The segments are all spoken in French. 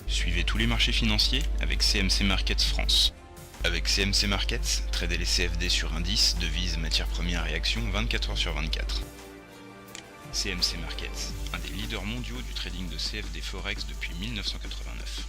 Suivez tous les marchés financiers avec CMC Markets France. Avec CMC Markets, tradez les CFD sur indices, devises, matières premières et actions 24 heures sur 24. CMC Markets, un des leaders mondiaux du trading de CFD Forex depuis 1989.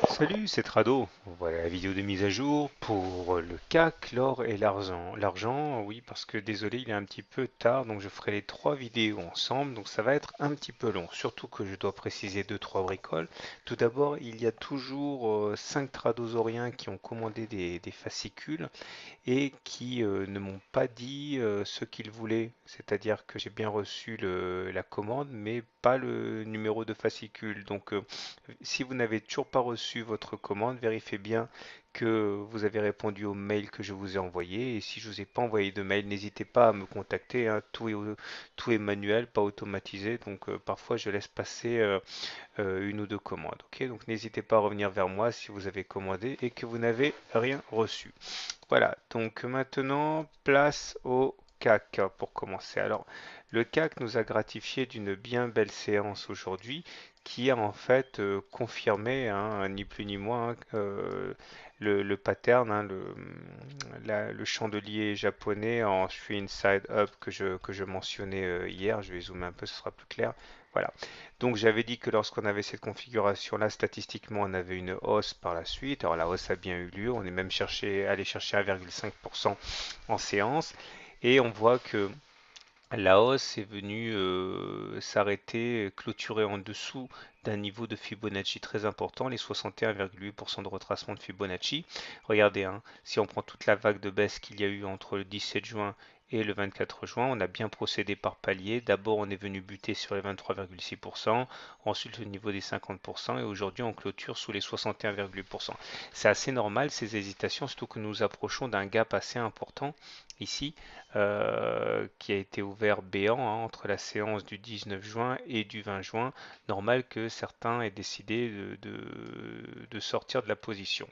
Salut, c'est Trado. Voilà la vidéo de mise à jour pour le CAC, l'or et l'argent. L'argent, oui, parce que désolé, il est un petit peu tard, donc je ferai les trois vidéos ensemble, donc ça va être un petit peu long. Surtout que je dois préciser deux, trois bricoles. Tout d'abord, il y a toujours 5 tradosoriens qui ont commandé des fascicules et qui ne m'ont pas dit ce qu'ils voulaient. C'est-à-dire que j'ai bien reçu la commande, mais pas le numéro de fascicule. Donc, si vous n'avez toujours pas reçu votre commande, vérifiez bien que vous avez répondu au mail que je vous ai envoyé. Et si je ne vous ai pas envoyé de mail, n'hésitez pas à me contacter, hein. Tout est manuel, pas automatisé. Donc, parfois, je laisse passer une ou deux commandes. Ok, donc n'hésitez pas à revenir vers moi si vous avez commandé et que vous n'avez rien reçu. Voilà, donc maintenant, place au CAC pour commencer. Alors, le CAC nous a gratifié d'une bien belle séance aujourd'hui qui a en fait confirmé, hein, ni plus ni moins, le pattern, hein, le chandelier japonais en three inside up que je mentionnais hier. Je vais zoomer un peu, ce sera plus clair. Voilà. Donc j'avais dit que lorsqu'on avait cette configuration-là, statistiquement, on avait une hausse par la suite. Alors la hausse a bien eu lieu. On est même allé chercher 1,5% en séance. Et on voit que la hausse est venue s'arrêter, clôturer en dessous d'un niveau de Fibonacci très important, les 61,8% de retracement de Fibonacci. Regardez, hein, si on prend toute la vague de baisse qu'il y a eu entre le 17 juin et le 24 juin, on a bien procédé par palier. D'abord, on est venu buter sur les 23,6%, ensuite le niveau des 50%, et aujourd'hui, on clôture sous les 61,8%. C'est assez normal ces hésitations, surtout que nous approchons d'un gap assez important ici, qui a été ouvert béant, hein, entre la séance du 19 juin et du 20 juin. Normal que certains aient décidé de sortir de la position.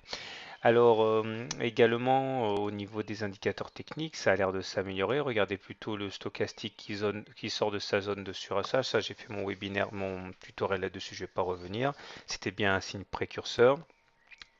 Alors également au niveau des indicateurs techniques, ça a l'air de s'améliorer. Regardez plutôt le stochastique qui sort de sa zone de surasage. Ça, j'ai fait mon webinaire, mon tutoriel là-dessus, je ne vais pas revenir. C'était bien un signe précurseur.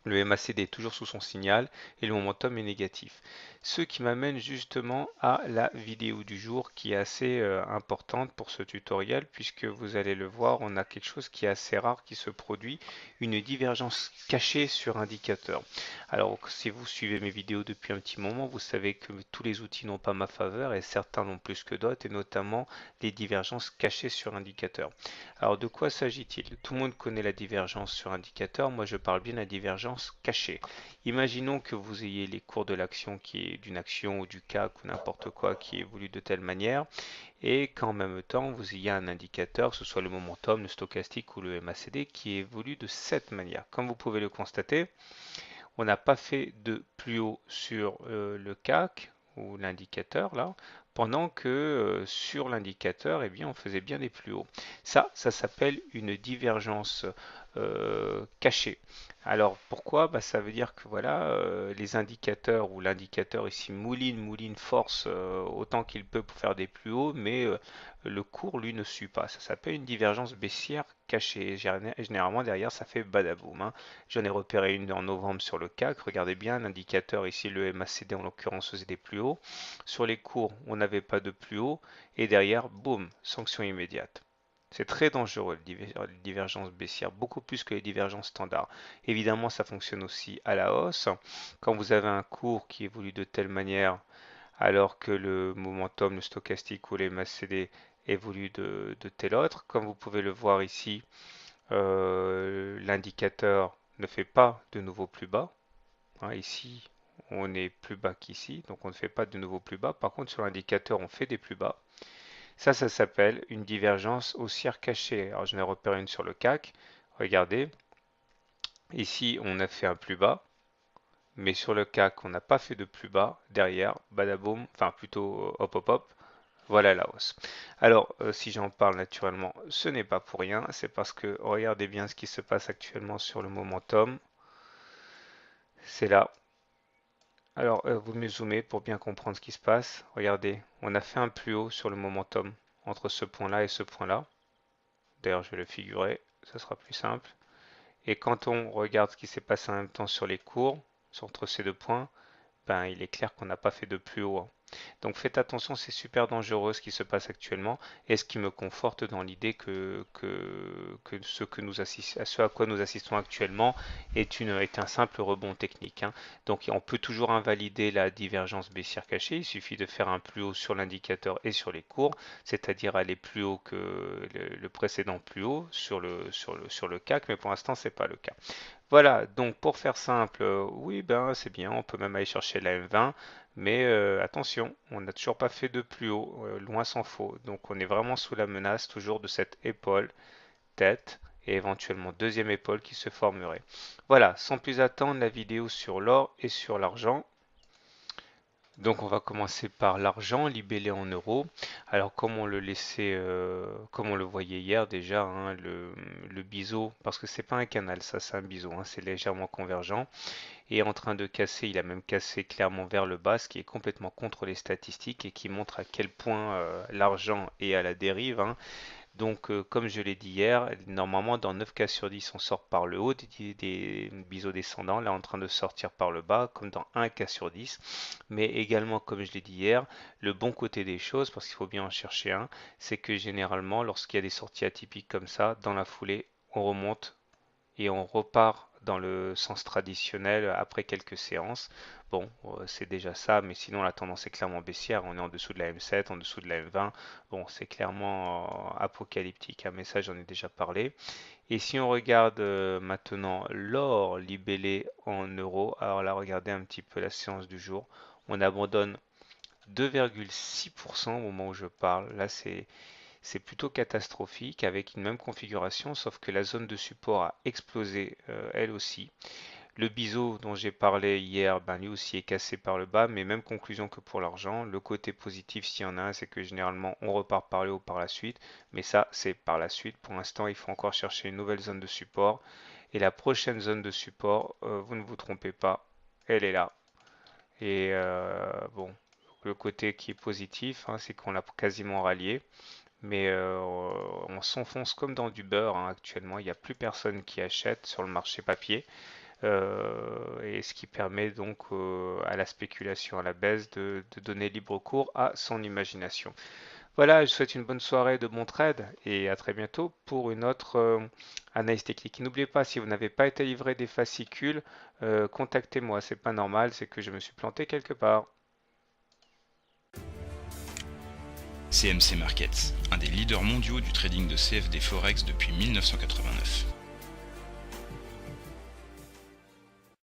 Le MACD est toujours sous son signal et le momentum est négatif. Ce qui m'amène justement à la vidéo du jour qui est assez importante pour ce tutoriel puisque vous allez le voir, on a quelque chose qui est assez rare qui se produit, une divergence cachée sur indicateur. Alors si vous suivez mes vidéos depuis un petit moment, vous savez que tous les outils n'ont pas ma faveur et certains l'ont plus que d'autres et notamment les divergences cachées sur indicateur. Alors de quoi s'agit-il? Tout le monde connaît la divergence sur indicateur, moi je parle bien de la divergence cachée. Imaginons que vous ayez les cours de l'action qui est d'une action ou du CAC ou n'importe quoi qui évolue de telle manière et qu'en même temps vous ayez un indicateur, que ce soit le momentum, le stochastique ou le MACD qui évolue de cette manière. Comme vous pouvez le constater, on n'a pas fait de plus haut sur le CAC ou l'indicateur là, pendant que sur l'indicateur, eh bien, on faisait bien des plus hauts. Ça s'appelle une divergence cachée. Alors pourquoi? Bah, ça veut dire que voilà, les indicateurs ou l'indicateur ici mouline, force autant qu'il peut pour faire des plus hauts, mais le cours lui ne suit pas. Ça s'appelle une divergence baissière cachée. Généralement derrière ça fait badaboum, hein. J'en ai repéré une en novembre sur le CAC. Regardez bien, l'indicateur ici, le MACD en l'occurrence, faisait des plus hauts. Sur les cours, on n'avait pas de plus haut. Et derrière, boum, sanction immédiate. C'est très dangereux, les divergences baissières, beaucoup plus que les divergences standards. Évidemment, ça fonctionne aussi à la hausse. Quand vous avez un cours qui évolue de telle manière, alors que le momentum, le stochastique ou les MACD évoluent de tel autre, comme vous pouvez le voir ici, l'indicateur ne fait pas de nouveau plus bas, hein. Ici, on est plus bas qu'ici, donc on ne fait pas de nouveau plus bas. Par contre, sur l'indicateur, on fait des plus bas. Ça s'appelle une divergence haussière cachée. Alors, je n'ai repéré une sur le CAC. Regardez, ici, on a fait un plus bas, mais sur le CAC, on n'a pas fait de plus bas. Derrière, badaboum, enfin plutôt hop hop hop, voilà la hausse. Alors, si j'en parle naturellement, ce n'est pas pour rien, c'est parce que regardez bien ce qui se passe actuellement sur le momentum. C'est là. Alors, vous me zoomez pour bien comprendre ce qui se passe. Regardez, on a fait un plus haut sur le momentum. entre ce point-là et ce point-là. D'ailleurs, je vais le figurer, ça sera plus simple. Et quand on regarde ce qui s'est passé en même temps sur les cours, entre ces deux points, ben, il est clair qu'on n'a pas fait de plus haut, hein. Donc faites attention, c'est super dangereux ce qui se passe actuellement et ce qui me conforte dans l'idée que ce à quoi nous assistons actuellement est un simple rebond technique, hein. Donc on peut toujours invalider la divergence baissière cachée, il suffit de faire un plus haut sur l'indicateur et sur les cours, c'est-à-dire aller plus haut que le précédent plus haut sur le CAC, mais pour l'instant c'est pas le cas. Voilà, donc pour faire simple, oui, ben c'est bien, on peut même aller chercher la M20, mais attention, on n'a toujours pas fait de plus haut, loin s'en faut. Donc on est vraiment sous la menace toujours de cette épaule, tête, et éventuellement deuxième épaule qui se formerait. Voilà, sans plus attendre, la vidéo sur l'or et sur l'argent. Donc on va commencer par l'argent libellé en euros. Alors comme on le laissait, comme on le voyait hier déjà, hein, le biseau, parce que c'est pas un canal, ça c'est un biseau, hein, c'est légèrement convergent, est en train de casser, il a même cassé clairement vers le bas, ce qui est complètement contre les statistiques et qui montre à quel point l'argent est à la dérive, hein. Donc, comme je l'ai dit hier, normalement dans 9 cas sur 10, on sort par le haut des biseaux descendants, là en train de sortir par le bas, comme dans 1 cas sur 10. Mais également, comme je l'ai dit hier, le bon côté des choses, parce qu'il faut bien en chercher un, c'est que généralement, lorsqu'il y a des sorties atypiques comme ça, dans la foulée, on remonte et on repart dans le sens traditionnel après quelques séances. Bon, c'est déjà ça, mais sinon la tendance est clairement baissière. On est en dessous de la M7, en dessous de la M20. Bon, c'est clairement apocalyptique, hein, mais ça j'en ai déjà parlé. Et si on regarde maintenant l'or libellé en euros, alors là, regardez un petit peu la séance du jour. On abandonne 2,6% au moment où je parle. Là, c'est plutôt catastrophique avec une même configuration, sauf que la zone de support a explosé elle aussi. Le biseau dont j'ai parlé hier, ben lui aussi est cassé par le bas, mais même conclusion que pour l'argent. Le côté positif, s'il y en a un, c'est que généralement on repart par le haut par la suite, mais ça c'est par la suite. Pour l'instant, il faut encore chercher une nouvelle zone de support. Et la prochaine zone de support, vous ne vous trompez pas, elle est là. Et bon, le côté qui est positif, hein, c'est qu'on l'a quasiment rallié. Mais on s'enfonce comme dans du beurre, hein, actuellement. Il n'y a plus personne qui achète sur le marché papier. Et ce qui permet donc à la spéculation à la baisse de donner libre cours à son imagination. Voilà, je vous souhaite une bonne soirée, de bons trades et à très bientôt pour une autre analyse technique. N'oubliez pas, si vous n'avez pas été livré des fascicules, contactez-moi. C'est pas normal, c'est que je me suis planté quelque part. CMC Markets, un des leaders mondiaux du trading de CFD Forex depuis 1989.